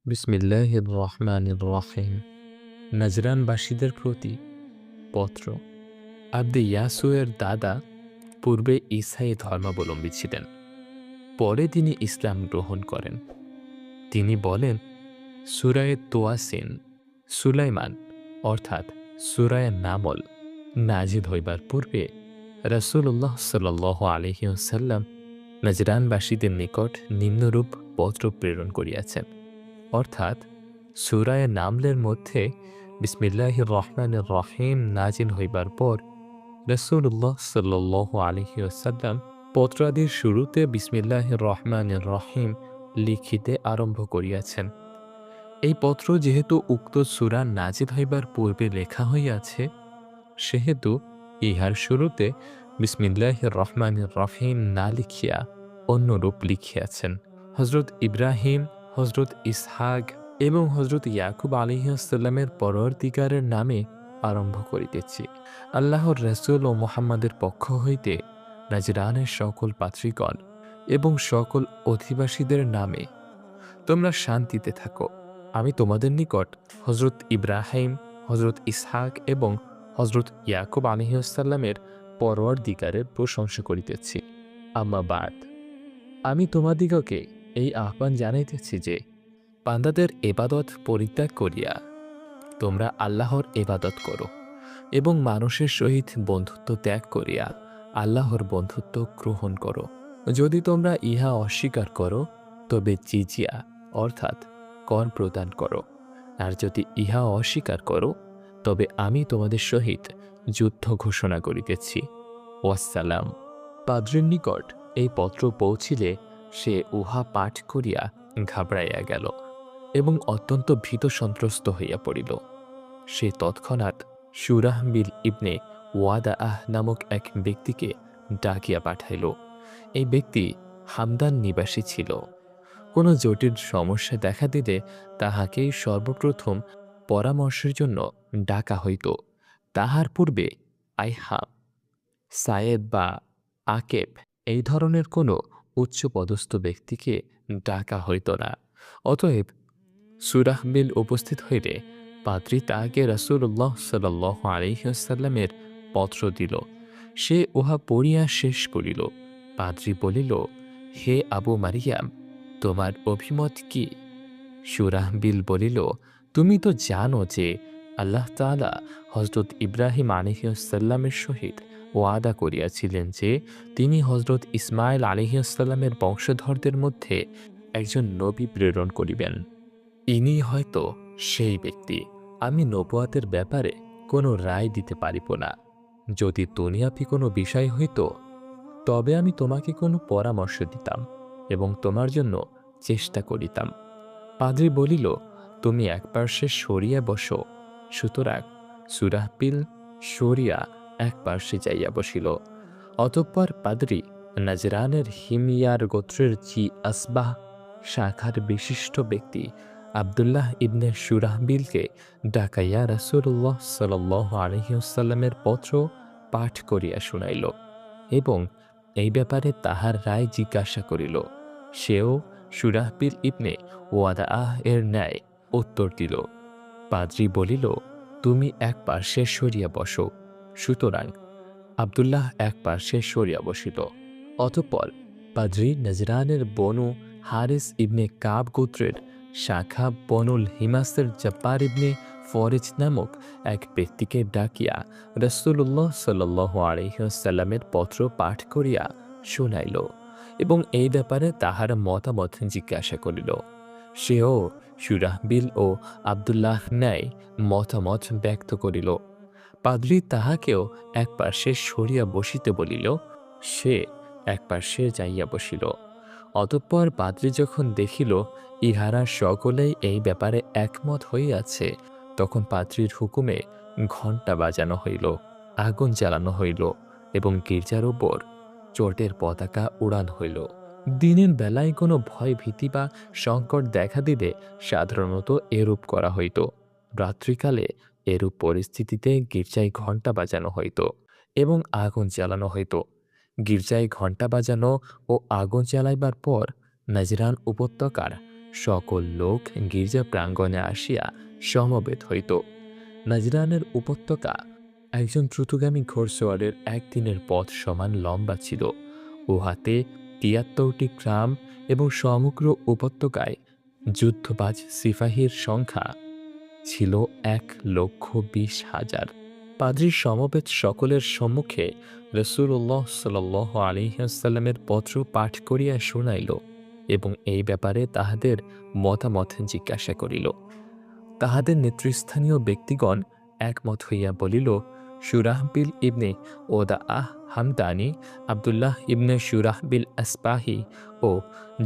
বিসমিল্লাহির রহমানির রহিম। নাজরানবাসীদের প্রতি পত্র। আব্দে ইয়াসুয়ের দাদা পূর্বে ঈসাই ধর্মাবলম্বী ছিলেন। পরে তিনি ইসলাম গ্রহণ করেন। তিনি বলেন, সূরায়ে তোয়াসিন সুলাইমান অর্থাৎ সূরায়ে নামল নাজিল হইবার পূর্বে রাসূলুল্লাহ সাল্লাল্লাহু আলাইহি ওয়াসাল্লাম নাজরানবাসীদের নিকট নিম্নরূপ পত্র প্রেরণ করিয়াছেন। অর্থাৎ সূরায়ে নামলের মধ্যে বিসমিল্লাহির রহমানির রহিম নাজিল হইবার পর রাসূলুল্লাহ সাল্লাল্লাহু আলাইহি ওয়াসাল্লাম পত্রাদির শুরুতে বিসমিল্লাহির রহমানির রহিম লিখিতে আরম্ভ করিয়াছেন। এই পত্র যেহেতু উক্ত সূরা নাজিল হইবার পূর্বে লেখা হইয়াছে, সেহেতু ইহার শুরুতে বিসমিল্লাহির রহমানির রহিম না লিখিয়া অন্যরূপ লিখিয়াছেন। হযরত ইব্রাহিম, হযরত ইসহাক এবং হযরত ইয়াকুব আলাইহিসসালামের পরওয়ারদিগারের নামে আরম্ভ করিতেছি। আল্লাহর রাসূল ও মুহাম্মাদের পক্ষ হইতে নাজরানের সকল পাত্রীগণ এবং সকল অধিবাসীদের নামে তোমরা শান্তিতে থাকো। আমি তোমাদের নিকট হযরত ইব্রাহিম, হযরত ইসহাক এবং হযরত ইয়াকুব আলাইহিসসালামের পরওয়ারদিগারের প্রশংসা করিতেছি। আম্মা বাদ, আমি তোমাদিগকে এই আহ্বান জানাইতেছি যে বান্দাদের এবাদত পরিত্যাগ করিয়া তোমরা আল্লাহর এবাদত করো এবং মানুষের সহিত বন্ধুত্ব ত্যাগ করিয়া আল্লাহর বন্ধুত্ব গ্রহণ করো। যদি তোমরা ইহা অস্বীকার করো তবে জিজিয়া অর্থাৎ কর প্রদান করো, আর যদি ইহা অস্বীকার করো তবে আমি তোমাদের সহিত যুদ্ধ ঘোষণা করিতেছি। ওয়াসসালাম। পাদ্রীর নিকট এই পত্র পৌঁছিলে সে উহা পাঠ করিয়া ঘাবড়াইয়া গেল এবং অত্যন্ত ভীত সন্ত্রস্ত হইয়া পড়িল। সে তৎক্ষণাৎ শুরাহবিল ইবনে ওয়াদাআহ নামক এক ব্যক্তিকে ডাকিয়া পাঠাইল। এই ব্যক্তি হামদান নিবাসী ছিল। কোনো জটিল সমস্যা দেখা দিলে তাহাকেই সর্বপ্রথম পরামর্শের জন্য ডাকা হইত। তাহার পূর্বে আইহাম, সায়েদ বা আকেব এই ধরনের কোনো উচ্চপদস্থ ব্যক্তিকে ডাকা হইত না। অতএব সুরাহবিল উপস্থিত হইলে পাদ্রী তাহাকে রাসূলুল্লাহ সাল্লাল্লাহু আলাইহি ওয়াসাল্লামের পত্র দিল। সে উহা পড়িয়া শেষ করিল। পাদ্রী বলিল, হে আবু মারিয়াম, তোমার অভিমত কি? সুরাহবিল বলিল, তুমি তো জানো যে আল্লাহ তাআলা হযরত ইব্রাহিম আলাইহিসসালামের সহিত ওয়াদা করিয়াছিলেন যে তিনি হযরত ইসমাঈল আলাইহিসসালামের বংশধরদের মধ্যে একজন নবী প্রেরণ করিবেন। ইনি হয়তো সেই ব্যক্তি। আমি নবুয়াতের ব্যাপারে কোনো রায় দিতে পারিব না। যদি দুনিয়াবী কোনো বিষয় হইত তবে আমি তোমাকে কোনো পরামর্শ দিতাম এবং তোমার জন্য চেষ্টা করিতাম। পাদ্রী বলিল, তুমি এক পার্শ্বে সরিয়া বসো। সুতরাং সুরাহবিল সরিয়া এক পার্শ্বে যাইয়া বসিল। অতঃপর পাদ্রী নাজরানের হিমইয়ার গোত্রের জি আসবাহ শাখার বিশিষ্ট ব্যক্তি আবদুল্লাহ ইবনে শুরাহবিলকে ডাকাইয়া রাসূলুল্লাহ সাল্লাল্লাহু আলাইহি ওয়াসাল্লামের পত্র পাঠ করিয়া শুনাইল এবং এই ব্যাপারে তাহার রায় জিজ্ঞাসা করিল। সেও শুরাহবিল ইবনে ওয়াদাআহ এর ন্যায় উত্তর দিল। পাদ্রী বলিল, তুমি এক পার্শ্বে সরিয়া বসো। সুতরাং আবদুল্লাহ এক পার্শ্বে সরিয়া বসিল। অতঃপর পাদ্রী নজরানের বনু হারিস ইবনে কাব গোত্রের শাখা বনুল হিমাসের জব্বার ইবনে ফরিজ নামক এক ব্যক্তিকে ডাকিয়া রাসূলুল্লাহ সাল্লাল্লাহু আলাইহি ওয়াসাল্লামের পত্র পাঠ করিয়া শুনাইল এবং এই ব্যাপারে তাহার মতামত জিজ্ঞাসা করিল। সেও শুরাহবিল ও আবদুল্লাহ ন্যায় মতামত ব্যক্ত করিল। পাদ্রী তাহাকেও এক পার্শ্বে সরিয়া বসিতে বলিল। সে এক পার্শ্বে যাইয়া বসিল। অতঃপর পাদ্রী যখন দেখিল ইহারা সকলেই এই ব্যাপারে একমত হইয়াছে, তখন পাদ্রীর হুকুমে ঘণ্টা বাজানো হইল, আগুন জ্বালানো হইল এবং গির্জার উপর চোটের পতাকা উড়ান হইল। দিনের বেলায় কোনো ভয় ভীতি বা সংকট দেখা দিলে সাধারণত এরূপ করা হইত। রাত্রিকালে এরূপ পরিস্থিতিতে গির্জায় ঘণ্টা বাজানো হইত এবং আগুন জ্বালানো হইত। গির্জায় ঘণ্টা বাজানো ও আগুন জ্বালাইবার পর নাজরান উপত্যকার সকল লোক গির্জা প্রাঙ্গণে আসিয়া সমবেত হইত। নাজরানের উপত্যকা একজন দ্রুতগামী ঘোড়সওয়ারের একদিনের পথ সমান লম্বা ছিল। উহাতে ৭৩টি গ্রাম এবং সমগ্র উপত্যকায় যুদ্ধবাজ সিপাহীর সংখ্যা ছিল ১,২০,০০০। পাদ্রীর সমবেত সকলের সম্মুখে রাসূলুল্লাহ সাল্লাল্লাহু আলাইহি ওয়াসাল্লামের পত্র পাঠ করিয়া শুনাইল এবং এই ব্যাপারে তাহাদের মতামত জিজ্ঞাসা করিল। তাহাদের নেতৃস্থানীয় ব্যক্তিগণ একমত হইয়া বলিল, শুরাহবিল ইবনে ওদাআহ হামদানি, আবদুল্লাহ ইবনে শুরাহবিল আসবাহি ও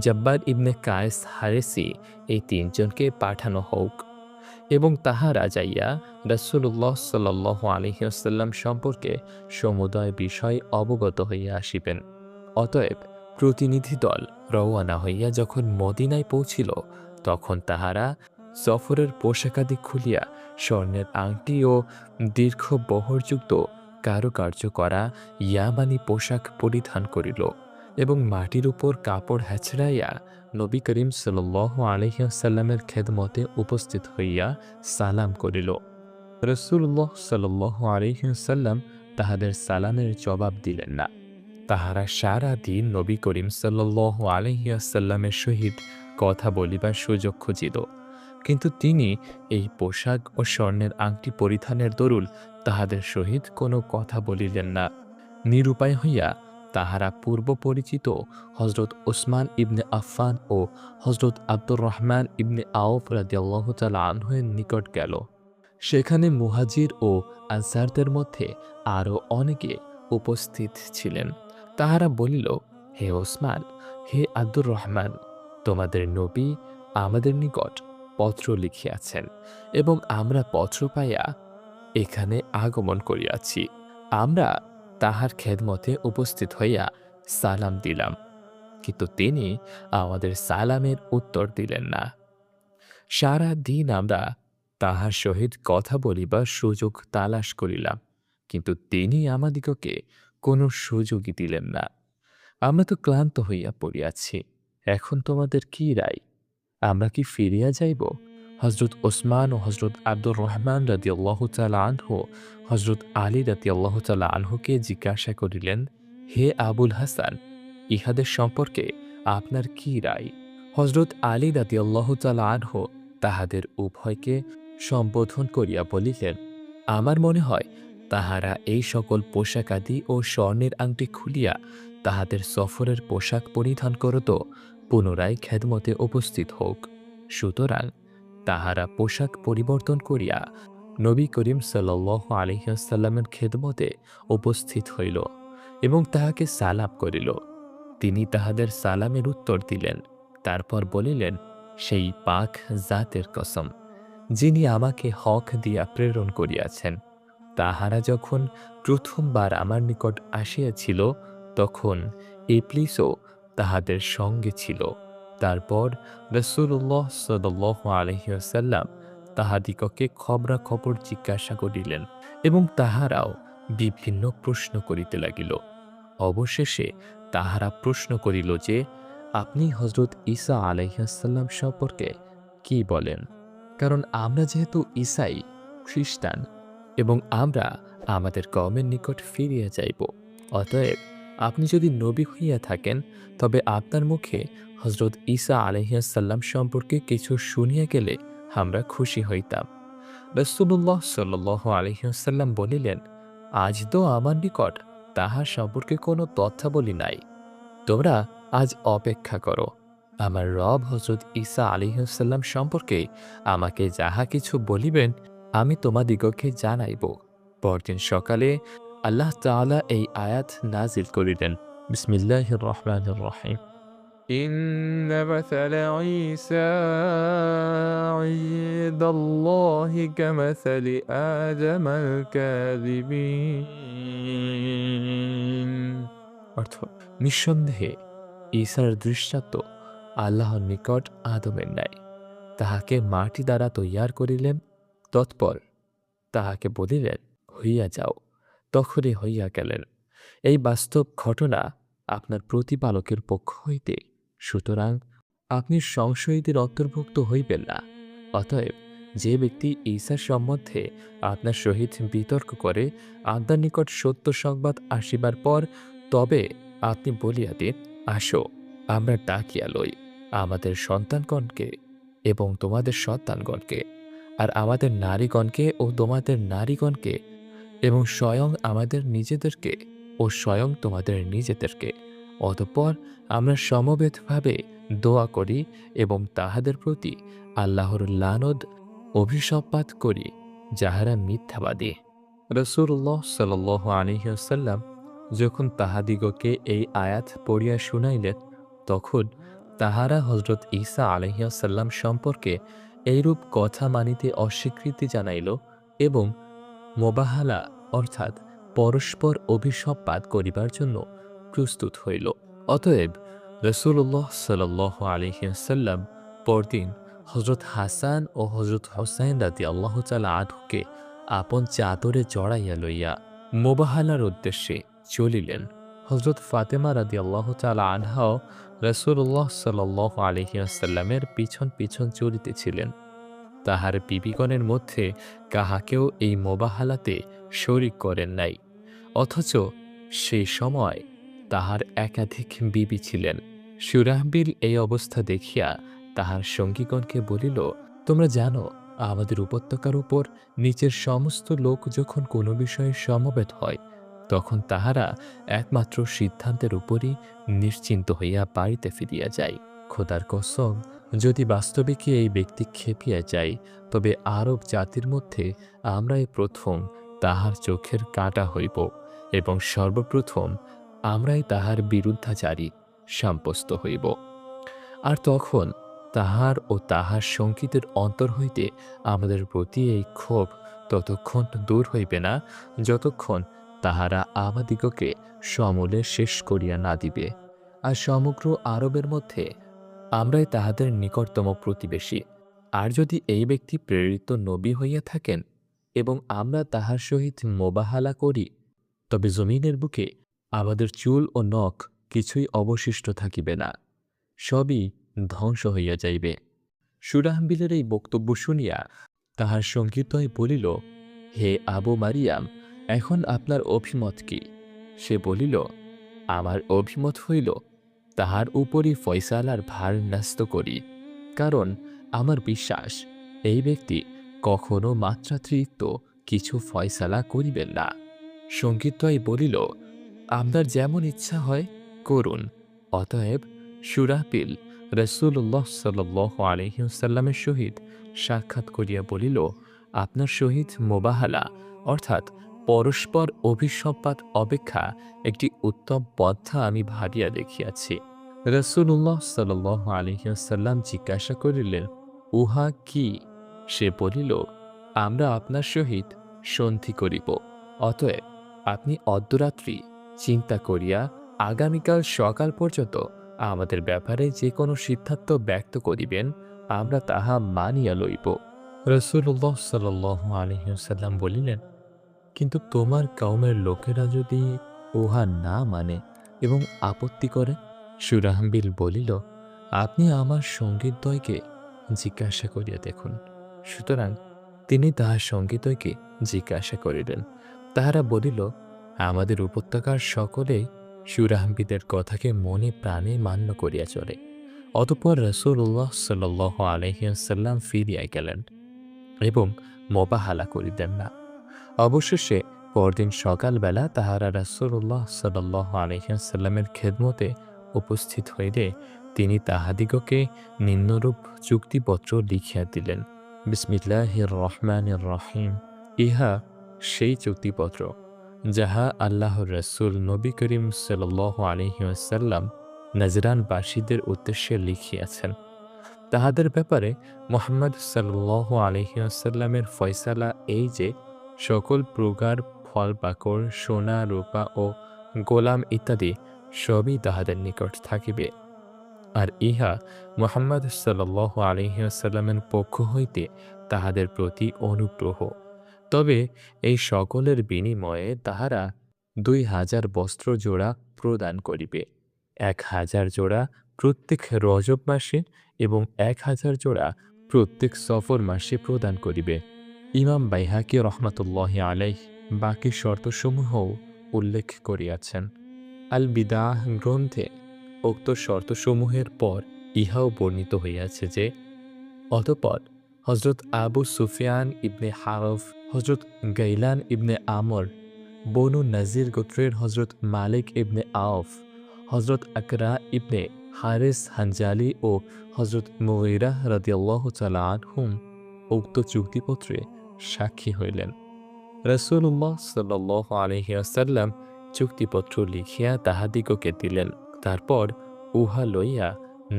জব্বার ইবনে কায়েস হারেসি এই তিনজনকে পাঠানো হোক এবং তাহারা যাইয়া রাসূলুল্লাহ সাল্লাল্লাহু আলাইহি ওয়াসাল্লাম সম্পর্কে সমুদয় বিষয় অবগত হইয়া আসিবেন। অতএব প্রতিনিধি দল রওয়ানা হইয়া যখন মদিনায় পৌঁছিল, তখন তাহারা সফরের পোশাকাদি খুলিয়া স্বর্ণের আংটি ও দীর্ঘ বহরযুক্ত কারুকার্য করা ইয়ামানি পোশাক পরিধান করিল এবং মাটির উপর কাপড় হেঁচড়াইয়া নবী করিম সাল্লাল্লাহু আলাইহি ওয়াসাল্লামের খেদমতে উপস্থিত হইয়া সালাম করিল। রাসূলুল্লাহ সাল্লাল্লাহু আলাইহি ওয়াসাল্লাম তাহাদের সালামের জবাব দিলেন না। তাহারা সারা দিন নবী করিম সাল্লাল্লাহু আলাইহি ওয়াসাল্লামের সহিত কথা বলিবার সুযোগ খুঁজিল, কিন্তু তিনি এই পোশাক ও স্বর্ণের আংটি পরিধানের দরুন তাহাদের সহিত কোনো কথা বলিলেন না। নিরুপায় হইয়া তাহারা পূর্ব পরিচিত হযরত ওসমান ইবনে আফফান ও হযরত আব্দুর রহমান ইবনে আওফ রাদিয়াল্লাহু তাআলা আনহুর নিকট গেল। সেখানে মুহাজির ও আনসারদের মধ্যে আরও অনেকে উপস্থিত ছিলেন। তাহারা বলিল, হে ওসমান, হে আব্দুর রহমান, তোমাদের নবী আমাদের নিকট পত্র লিখিয়াছেন এবং আমরা পত্র পাইয়া এখানে আগমন করিয়াছি। আমরা তাহার খেদমতে উপস্থিত হইয়া সালাম দিলাম, কিন্তু তিনি আমাদের সালামের উত্তর দিলেন না। সারা দিন আমরা তাহার সহিত কথা বলিবার সুযোগ তালাশ করিলাম, কিন্তু তিনি আমাদিগকে কোনো সুযোগই দিলেন না। আমরা তো ক্লান্ত হইয়া পড়িয়াছি। এখন তোমাদের কি রায়? আমরা কি ফিরিয়া যাইব? হযরত ওসমান ও হযরত আব্দুর রহমান রাদিয়াল্লাহু তাআলা আনহু হযরত আলী রাদিয়াল্লাহু তাআলা আনহুকে জিজ্ঞাসা করিলেন, হে আবুল হাসান, ইহাদের সম্পর্কে আপনার কি রায়? হযরত আলী রাদিয়াল্লাহু তাআলা আনহু তাহাদের উভয়কে সম্বোধন করিয়া বলিলেন, আমার মনে হয় তাহারা এই সকল পোশাকাদি ও স্বর্ণের আংটি খুলিয়া তাহাদের সফরের পোশাক পরিধান করত পুনরায় খেদমতে উপস্থিত হোক। সুতরাং তাহারা পোশাক পরিবর্তন করিয়া নবী করিম সাল্লাল্লাহু আলাইহি ওয়াসাল্লামের খেদমতে উপস্থিত হইল এবং তাহাকে সালাম করিল। তিনি তাহাদের সালামের উত্তর দিলেন, তারপর বলিলেন, সেই পাক জাতের কসম, যিনি আমাকে হক দিয়া প্রেরণ করিয়াছেন। তাহারা যখন প্রথমবার আমার নিকট আসিয়াছিল, তখন ইবলীসও তাহাদের সঙ্গে ছিল। তারপর রাসূলুল্লাহ সাল্লাল্লাহু আলাইহি ওয়াসাল্লাম তাহাদিগকে খবরাখবর জিজ্ঞাসা করিলেন এবং তাহারাও বিভিন্ন প্রশ্ন করিতে লাগিল। অবশেষে তাহারা প্রশ্ন করিল যে, আপনি হযরত ঈসা আলাইহিস সালাম সম্পর্কে কি বলেন? কারণ আমরা যেহেতু ঈসাই খ্রিস্টান এবং আমরা আমাদের কওমের নিকট ফিরিয়া যাইব, অতএব আপনি যদি নবী হইয়া থাকেন, তবে আপনার মুখে হযরত ঈসা আলাইহিস সালাম সম্পর্কে কিছু শুনিয়া গেলে আমরা খুশি হইতাম। রাসূলুল্লাহ সাল্লাল্লাহু আলাইহি ওয়াসাল্লাম বলিলেন, আজ তো আমার নিকট তাহার সম্পর্কে কোনো তথ্যাবলী নাই। তোমরা আজ অপেক্ষা করো। আমার রব হযরত ঈসা আলাইহিস সালাম সম্পর্কে আমাকে যাহা কিছু বলিবেন, আমি তোমাদিগকে জানাইব। পরদিন সকালে আল্লাহ তাআলা এই আয়াত নাজিল করিলেন। বিসমিল্লাহির রহমানির রহিম। إن مثل عيسى عند الله كمثل آدم الكاذبين অর্থ, নিঃসন্দেহে ঈসার দৃষ্টান্ত আল্লাহর নিকট আদমের ন্যায়। তাহাকে মাটি দ্বারা তৈয়ার করিলেন, তৎপর তাহাকে বলিলেন, হইয়া যাও, তখনই হইয়া গেলেন। এই বাস্তব ঘটনা আপনার প্রতিপালকের পক্ষ হইতে, সুতরাং আপনি সংশয়ীদের অন্তর্ভুক্ত হইবেন না। অতএব যে ব্যক্তি ঈসার সম্বন্ধে আপনার সহিত বিতর্ক করে আপনার নিকট সত্য সংবাদ আসিবার পর তবে আপনি বলিয়া দিন, আসো আমরা ডাকিয়া লই আমাদের সন্তানগণকে এবং তোমাদের সন্তানগণকে, আর আমাদের নারীগণকে ও তোমাদের নারীগণকে, এবং স্বয়ং আমাদের নিজেদেরকে ও স্বয়ং তোমাদের নিজেদেরকে। অতঃপর আমরা সমবেতভাবে দোয়া করি এবং তাহাদের প্রতি আল্লাহর লানত অভিশপ্পাত করি যাহারা মিথ্যাবাদী। রসুল্লাহ সাল্লাল্লাহু আলাইহি ওয়াসাল্লাম যখন তাহাদিগকে এই আয়াত পড়িয়া শুনাইলেন, তখন তাহারা হজরত ঈসা আলাইহিস সালাম সম্পর্কে এইরূপ কথা মানিতে অস্বীকৃতি জানাইল এবং মোবাহালা অর্থাৎ পরস্পর অভিশপ্পাত করিবার জন্য প্রস্তুত হইল। অতএব রসুল্লাহ সাল্লাল্লাহু আলাইহি ওয়াসাল্লাম পরদিন হজরত হাসান ও হজরত হোসাইন রাদিয়াল্লাহু তাআলা আনহুকে আপন চাদরে জড়াইয়া লইয়া মোবাহালার উদ্দেশ্যে চলিলেন। হজরত ফাতেমা রাদিয়াল্লাহু তাআলা আনহাও রসুল্লাহ সাল্লাল্লাহু আলাইহি ওয়াসাল্লামের পিছন পিছন চলিতেছিলেন। তাহার বিবিগণের মধ্যে কাহাকেও এই মোবাহালাতে শরিক করেন নাই। অথচ সেই সময় তাহার একাধিক বিবি ছিলেন। সুরাহবিল এই অবস্থা দেখিয়া তাহার সঙ্গীগণকে বলিল, তোমরা জানো, আমাদের উপত্যকার উপর নিচের সমস্ত লোক যখন কোনো বিষয়ে সমবেত হয়, তখন তাহারা একমাত্র সিদ্ধান্তের উপরই নিশ্চিন্ত হইয়া বাড়িতে ফিরিয়া যায়। খোদার কসম, যদি বাস্তবিক এই ব্যক্তি খেপিয়া যায়, তবে আরব জাতির মধ্যে আমরাই প্রথম তাহার চোখের কাঁটা হইব এবং সর্বপ্রথম আমরাই তাহার বিরুদ্ধাচারী সাব্যস্ত হইব। আর তখন তাহার ও তাহার সঙ্গীতের অন্তর হইতে আমাদের প্রতি এই ক্ষোভ ততক্ষণ দূর হইবে না, যতক্ষণ তাহারা আমাদিগকে সমূলে শেষ করিয়া না দিবে। আর সমগ্র আরবের মধ্যে আমরাই তাহাদের নিকটতম প্রতিবেশী। আর যদি এই ব্যক্তি প্রেরিত নবী হইয়া থাকেন এবং আমরা তাহার সহিত মোবাহালা করি, তবে জমিনের বুকে আমাদের চুল ও নখ কিছুই অবশিষ্ট থাকিবে না, সবই ধ্বংস হইয়া যাইবে। সুরাহবিলের এই বক্তব্য শুনিয়া তাহার সঙ্গীদ্বয় বলিল, হে আবু মারিয়াম, এখন আপনার অভিমত কি? সে বলিল, আমার অভিমত হইল তাহার উপরই ফয়সালার ভার ন্যস্ত করি, কারণ আমার বিশ্বাস এই ব্যক্তি কখনো মাত্রাতিরিক্ত কিছু ফয়সালা করিবেন না। সঙ্গীদ্বয় বলিল, আপনার যেমন ইচ্ছা হয় করুন। অতএব সুরাহবিল রসুল্লাহ সাল্লাল্লাহু আলাইহি ওয়াসাল্লামের সহিত সাক্ষাৎ করিয়া বলিল, আপনার সহিত মোবাহালা অর্থাৎ পরস্পর অভিসম্পাত অপেক্ষা একটি উত্তম পন্থা আমি ভাবিয়া দেখিয়াছি। রসুল্লাহ সাল্লাল্লাহু আলাইহি ওয়াসাল্লাম জিজ্ঞাসা করিলেন, উহা কি? সে বলিল, আমরা আপনার সহিত সন্ধি করিব। অতএব আপনি অর্ধরাত্রি চিন্তা করিয়া আগামীকাল সকাল পর্যন্ত আমাদের ব্যাপারে যে কোনো সিদ্ধান্ত ব্যক্ত করিবেন, আমরা তাহা মানিয়া লইব। রসুল্লাহ সাল্লাল্লাহু আলাইহি ওয়াসাল্লাম বলিলেন, কিন্তু তোমার কওমের লোকেরা যদি উহা না মানে এবং আপত্তি করে? সুরাহবিল বলিল, আপনি আমার সঙ্গীদ্বয়কে জিজ্ঞাসা করিয়া দেখুন। সুতরাং তিনি তাহার সঙ্গীদ্বয়কে জিজ্ঞাসা করিলেন। তাহারা বলিল, আমাদের উপত্যকার সকলেই সুরাহবিদের কথাকে মনে প্রাণে মান্য করিয়া চলে। অতঃপর রাসূলুল্লাহ সাল্লাল্লাহু আলাইহি ওয়াসাল্লাম ফিরিয়া গেলেন এবং মোবাহালা করিলেন না। অবশেষে পরদিন সকালবেলা তাহারা রাসূলুল্লাহ সাল্লাল্লাহু আলাইহি ওয়াসাল্লামের খেদমতে উপস্থিত হইলে তিনি তাহাদিগকে নিম্নরূপ চুক্তিপত্র লিখিয়া দিলেন। বিসমিল্লাহির রহমানির রহিম। ইহা সেই চুক্তিপত্র যাহা আল্লাহর রাসূল নবী করিম সাল্লাল্লাহু আলাইহি ওয়াসাল্লাম নাজরানবাসীদের উদ্দেশ্যে লিখিয়াছেন। তাহাদের ব্যাপারে মুহাম্মদ সাল্লাল্লাহু আলাইহি ওয়াসাল্লামের ফয়সালা এই যে, সকল প্রকার ফল পাকড়, সোনা রূপা ও গোলাম ইত্যাদি সবই তাহাদের নিকট থাকিবে। আর ইহা মুহাম্মদ সাল্লাল্লাহু আলাইহি ওয়াসাল্লামের পক্ষ হইতে তাহাদের প্রতি অনুগ্রহ। তবে এই সকলের বিনিময়ে তাহারা 2000 বস্ত্র জোড়া প্রদান করিবে, 1000 জোড়া প্রত্যেক রজব মাসে এবং 1000 জোড়া প্রত্যেক সফর মাসে প্রদান করিবে। ইমাম বাইহাকি রহমাতুল্লাহি আলাইহ বাকি শর্তসমূহও উল্লেখ করিয়াছেন। আল বিদাহ গ্রন্থে উক্ত শর্তসমূহের পর ইহাও বর্ণিত হইয়াছে যে, অতঃপর হজরত আবু সুফিয়ান ইবনে হারফ, হজরত গাইলান ইবনে আমর, বনু নাজির গোত্রের হজরত মালিক ইবনে আওফ, হজরত আকরা ইবনে হারিস হানজালি ও হজরত মুগীরা রাদিয়াল্লাহু তাআলা আনহুম উক্ত চুক্তিপত্রে সাক্ষী হইলেন। রাসূলুল্লাহ সাল্লাল্লাহু আলাইহি ওয়াসাল্লাম চুক্তিপত্র লিখিয়া তাহাদিগকে দিলেন। তারপর উহা লইয়া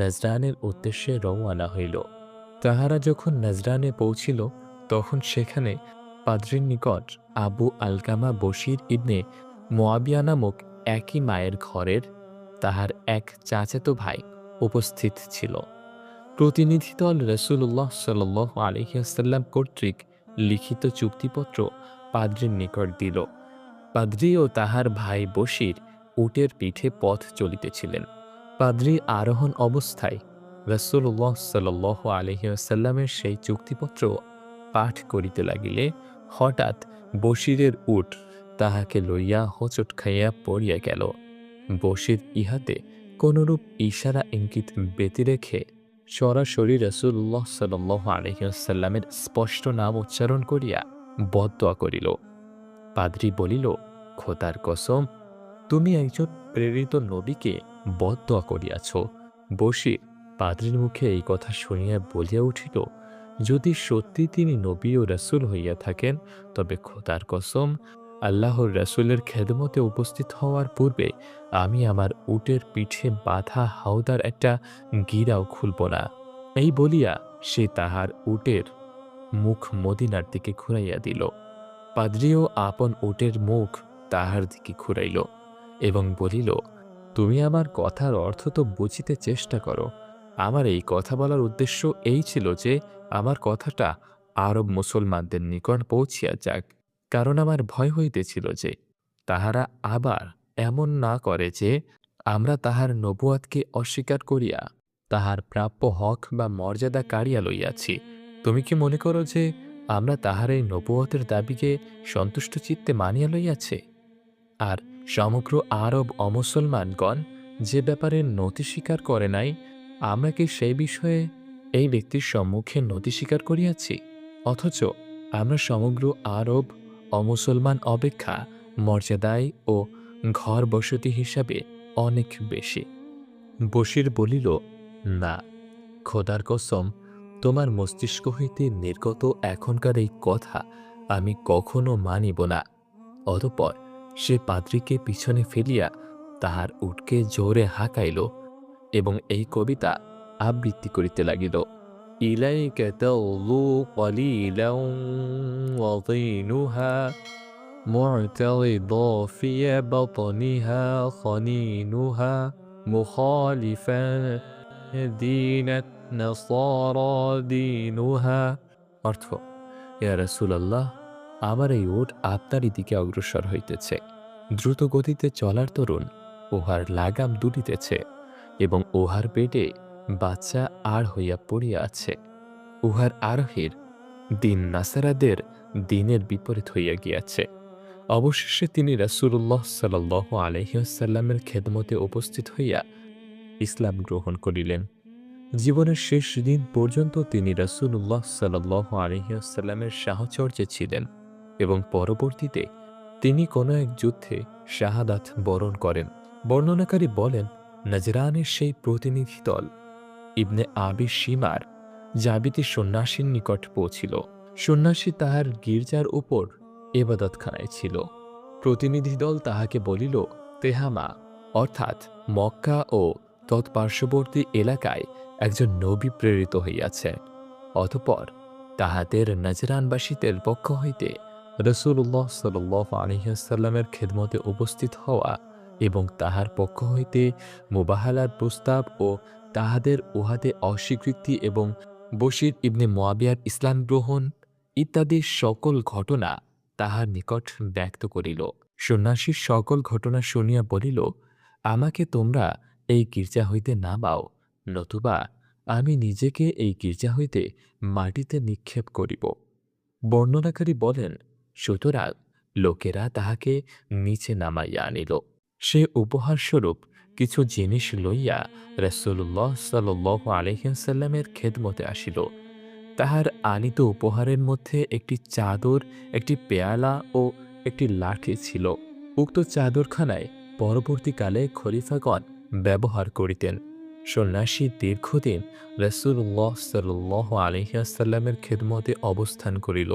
নজরানের উদ্দেশ্যে রওয়ানা হইল। তাহারা যখন নজরানে পৌঁছিল, তখন সেখানে পাদ্রীর নিকট আবু আলকামা বশির ইবনে মুআবিয়া নামক একই মায়ের ঘরের তাহার এক চাচাতো ভাই উপস্থিত ছিল। প্রতিনিধি দল রাসূলুল্লাহ সাল্লাল্লাহু আলাইহি ওয়াসাল্লাম কর্তৃক লিখিত চুক্তিপত্র পাদ্রীর নিকট দিল। পাদ্রী ও তাহার ভাই বশির উটের পিঠে পথ চলিতেছিলেন। পাদ্রী আরোহণ অবস্থায় রাসূলুল্লাহ সাল্লাল্লাহু আলাইহি ওয়াসাল্লামের সেই চুক্তিপত্র পাঠ করিতে লাগিলে হঠাৎ বশিরের উট তাহাকে লইয়া হোঁচট খাইয়া পড়িয়া গেল। বশির ইহাতে কোনরূপ ইশারা ইঙ্গিত ব্যতি রেখে সরাসরি রাসূলুল্লাহ সাল্লাল্লাহু আলাইহি ওয়াসাল্লামের স্পষ্ট নাম উচ্চারণ করিয়া বদদোয়া করিল। পাদ্রী বলিল, খোদার কসম, তুমি একজন প্রেরিত নবীকে বদদোয়া করিয়াছ। বশির পাদ্রীর মুখে এই কথা শুনিয়া বলিয়া উঠিল, যদি সত্যি তিনি নবী ও রাসূল হইয়া থাকেন, তবে খোদার কসম, আল্লাহর রাসূলের খেদমতে উপস্থিত হওয়ার পূর্বে আমি আমার উটের পিঠে বাঁধা হাওদার একটা গিরাও খুলব না। এই বলিয়া সে তাহার উটের মুখ মদিনার দিকে ঘুরাইয়া দিল। পাদ্রীও আপন উটের মুখ তাহার দিকে ঘুরাইল এবং বলিল, তুমি আমার কথার অর্থ তো বুঝিতে চেষ্টা করো। আমার এই কথা বলার উদ্দেশ্য এই ছিল যে, আমার কথাটা আরব মুসলমানদের নিকট পৌঁছিয়া যাক, কারণ আমার ভয় হইতেছিল যে তাহারা আবার এমন না করে যে আমরা তাহার নবুয়াতকে অস্বীকার করিয়া তাহার প্রাপ্য হক বা মর্যাদা কাড়িয়া লইয়াছি। তুমি কি মনে করো যে আমরা তাহার এই নবুয়তের দাবিকে সন্তুষ্ট চিত্তে মানিয়া লইয়াছে? আর সমগ্র আরব অমুসলমানগণ যে ব্যাপারে নতি স্বীকার করে নাই, আমরা কি সেই বিষয়ে এই ব্যক্তির সম্মুখে নতি স্বীকার করিয়াছি? অথচ আমরা সমগ্র আরব অমুসলমান অপেক্ষা মর্যাদায় ও ঘর বসতি হিসাবে অনেক বেশি। বশির বলিল, না, খোদার কসম, তোমার মস্তিষ্ক হইতে নির্গত এখনকার এই কথা আমি কখনো মানিব না। অতঃপর সে পাদ্রীকে পিছনে ফেলিয়া তাহার উটকে জোরে হাঁকাইল এবং এই কবিতা আবৃত্তি করিতে লাগিল। ইলাইকা তাগলু কলিলান ওয়া যিনুহা মু'তারিদা ফি বাতনিহা খানিনুহা মুখালিফান দীনাত নাসারা দীনুহা। অর্থ, ইয়া রাসূলুল্লাহ, আমার এই উট আপনারই দিকে অগ্রসর হইতেছে। দ্রুত গতিতে চলার তরুণ উহার লাগাম দুলিতেছে এবং উহার পেটে বাচ্চা আড় হইয়া পড়িয়া আছে। উহার আরোহীর দিন নাসারাদের দিনের বিপরীত হইয়া গিয়াছে। অবশেষে তিনি রাসূলুল্লাহ সাল্লাল্লাহু আলাইহি ওয়াসাল্লামের খেদমতে উপস্থিত হইয়া ইসলাম গ্রহণ করিলেন। জীবনের শেষ দিন পর্যন্ত তিনি রাসূলুল্লাহ সাল্লাল্লাহু আলাইহি ওয়াসাল্লামের সাহচর্যে ছিলেন এবং পরবর্তীতে তিনি কোনো এক যুদ্ধে শাহাদাত বরণ করেন। বর্ণনাকারী বলেন, নজরানের সেই প্রতিনিধি দল ইবনে আবি শিমার জাবিতি সন্ন্যাসীর নিকট পৌঁছিল। সন্ন্যাসী তাহার গির্জার উপর ইবাদতখানায় ছিল। প্রতিনিধি দল তাহাকে বলিল, তেহামা অর্থাৎ মক্কা ও তৎপার্শ্ববর্তী এলাকায় একজন নবী প্রেরিত হইয়াছে। অতঃপর তাহাদের নজরানবাসীদের পক্ষ হইতে রাসূলুল্লাহ সাল্লাল্লাহু আলাইহি ওয়াসাল্লামের খেদমতে উপস্থিত হওয়া এবং তাহার পক্ষ হইতে মুবাহালার প্রস্তাব ও তাহাদের উহাতে অস্বীকৃতি এবং বশির ইবনে মুআবিয়ার ইসলাম গ্রহণ ইত্যাদি সকল ঘটনা তাহার নিকট ব্যক্ত করিল। সন্ন্যাসীর সকল ঘটনা শুনিয়া বলিল, আমাকে তোমরা এই গির্জা হইতে নামাও, নতুবা আমি নিজেকে এই গির্জা হইতে মাটিতে নিক্ষেপ করিব। বর্ণনাকারী বলেন, সুতরাং লোকেরা তাহাকে নিচে নামাইয়া আনিল। সে উপহারস্বরূপ কিছু জিনিস লইয়া রাসূলুল্লাহ সাল্লাল্লাহু আলাইহি ওয়াসাল্লামের খেদমতে আসিল। তাহার আনিত উপহারের মধ্যে একটি চাদর, একটি পেয়ালা ও একটি লাঠি ছিল। উক্ত চাদরখানায় পরবর্তীকালে খলিফাগণ ব্যবহার করিতেন। সন্ন্যাসী দীর্ঘদিন রাসূলুল্লাহ সাল্লাল্লাহু আলাইহি ওয়াসাল্লামের খেদমতে অবস্থান করিল।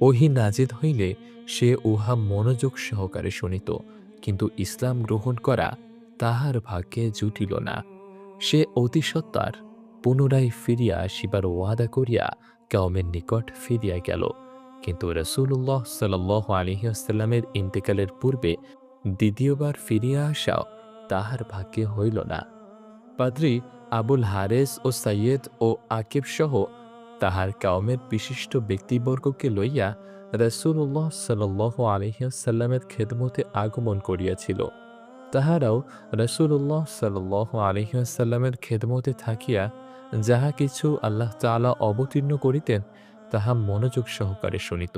ওহী নাজিল হইলে সে উহা মনোযোগ সহকারে শুনিত, কিন্তু ইসলাম গ্রহণ করা তাহার ভাগ্যে জুটিল না। সে অতি সত্বর পুনরায় ফিরিয়া আসিবার ওয়াদা করিয়া কওমের নিকট ফিরিয়া গেল, কিন্তু রাসূলুল্লাহ সাল্লাল্লাহু আলাইহি ওয়াসাল্লামের ইন্তেকালের পূর্বে দ্বিতীয়বার ফিরিয়া আসাও তাহার ভাগ্যে হইল না। পাদ্রী আবুল হারেস ও সাইয়েদ ও আকিব সহ তাহার কওমের বিশিষ্ট ব্যক্তিবর্গকে লইয়া রাসূলুল্লাহ সাল্লাল্লাহু আলাইহি ওয়াসাল্লামের খেদমতে আগমন করিয়াছিল। তাহারাও রাসূলুল্লাহ সাল্লাল্লাহু আলাইহি ওয়াসাল্লামের খেদমতে থাকিয়া যাহা কিছু আল্লাহ তাআলা অবতীর্ণ করিতেন তাহা মনোযোগ সহকারে শুনিত।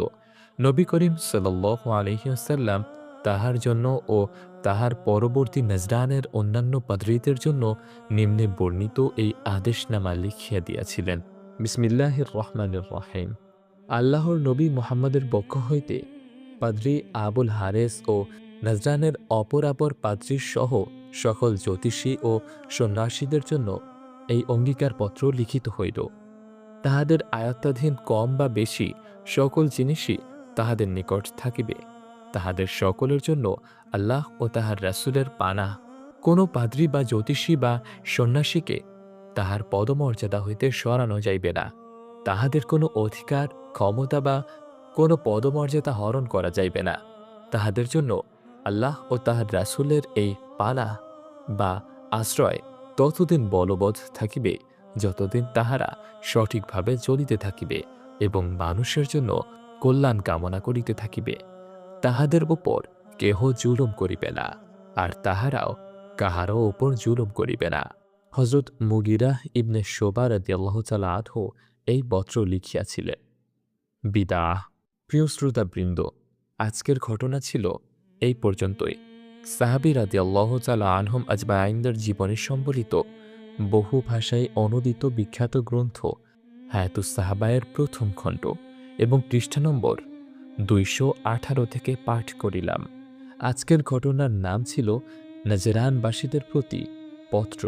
নবী করিম সাল্লাল্লাহু আলাইহি ওয়াসাল্লাম তাহার জন্য ও তাহার পরবর্তী নজরানের অন্যান্য পাদ্রীদের জন্য নিম্নে বর্ণিত এই আদেশনামা লিখিয়া দিয়াছিলেন। বিসমিল্লাহির রহমানির রহিম। আল্লাহর নবী মুহাম্মদের পক্ষ হইতে পাদ্রী আবুল হারেস ও নজরানের অপর পাদ্রীর সহ সকল জ্যোতিষী ও সন্ন্যাসীদের জন্য এই অঙ্গীকারপত্র লিখিত হইল। তাহাদের আয়ত্তাধীন কম বা বেশি সকল জিনিসই তাহাদের নিকট থাকিবে। তাহাদের সকলের জন্য আল্লাহ ও তাহার রাসূলের পানাহ। কোনো পাদ্রী বা জ্যোতিষী বা সন্ন্যাসীকে তাহার পদমর্যাদা হইতে সরানো যাইবে না। তাহাদের কোনো অধিকার, ক্ষমতা বা কোনো পদমর্যাদা হরণ করা যাইবে না। তাহাদের জন্য আল্লাহ ও তাহার রাসূলের এই পানাহ বা আশ্রয় ততদিন বলবৎ থাকিবে যতদিন তাহারা সঠিকভাবে চলিতে থাকিবে এবং মানুষের জন্য কল্যাণ কামনা করিতে থাকিবে। তাহাদের উপর কেহ জুলুম করিবে না, আর তাহারাও কাহারও উপর জুলুম করিবে না। হযরত মুগিরাহ ইবনে শুবা রাদিয়াল্লাহু তাআলা আনহু এই পত্র লিখিয়াছিলেন। বিদাহ। প্রিয় শ্রোতাবৃন্দ, আজকের ঘটনা ছিল এই পর্যন্তই। সাহাবী রাদিয়াল্লাহু তাআলা আনহুম আজমাইনদের জীবনী সম্বলিত বহু ভাষায় অনুদিত বিখ্যাত গ্রন্থ হায়াতুস সাহাবায়ের প্রথম খণ্ড এবং পৃষ্ঠা নম্বর 218 থেকে পাঠ করিলাম। আজকের ঘটনার নাম ছিল নজরানবাসীদের প্রতি পত্র।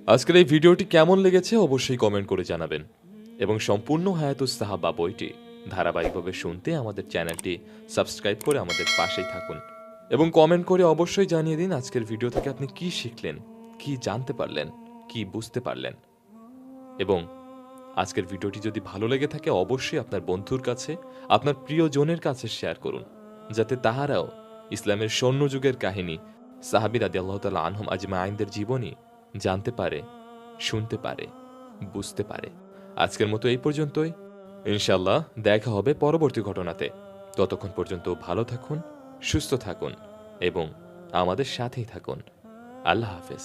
আজকের এই ভিডিওটি কেমন লেগেছে অবশ্যই কমেন্ট করে জানাবেন এবং সম্পূর্ণ হায়াতুস সাহাবা বইটি ধারাবাহিকভাবে শুনতে আমাদের চ্যানেলটি সাবস্ক্রাইব করে আমাদের পাশেই থাকুন এবং কমেন্ট করে অবশ্যই জানিয়ে দিন আজকের ভিডিও থেকে আপনি কি শিখলেন, কি জানতে পারলেন, কি বুঝতে পারলেন। এবং আজকের ভিডিওটি যদি ভালো লেগে থাকে অবশ্যই আপনার বন্ধুর কাছে, আপনার প্রিয়জনের কাছে শেয়ার করুন, যাতে তাহারাও ইসলামের স্বর্ণযুগের কাহিনী সাহাবী রাদিয়াল্লাহু তাআলা আনহুম আজমাইনদের জীবনী জানতে পারে, শুনতে পারে, বুঝতে পারে। আজকের মতো এই পর্যন্তই। ইনশাআল্লাহ দেখা হবে পরবর্তী ঘটনাতে। ততক্ষণ পর্যন্ত ভালো থাকুন, সুস্থ থাকুন এবং আমাদের সাথেই থাকুন। আল্লাহ হাফেজ।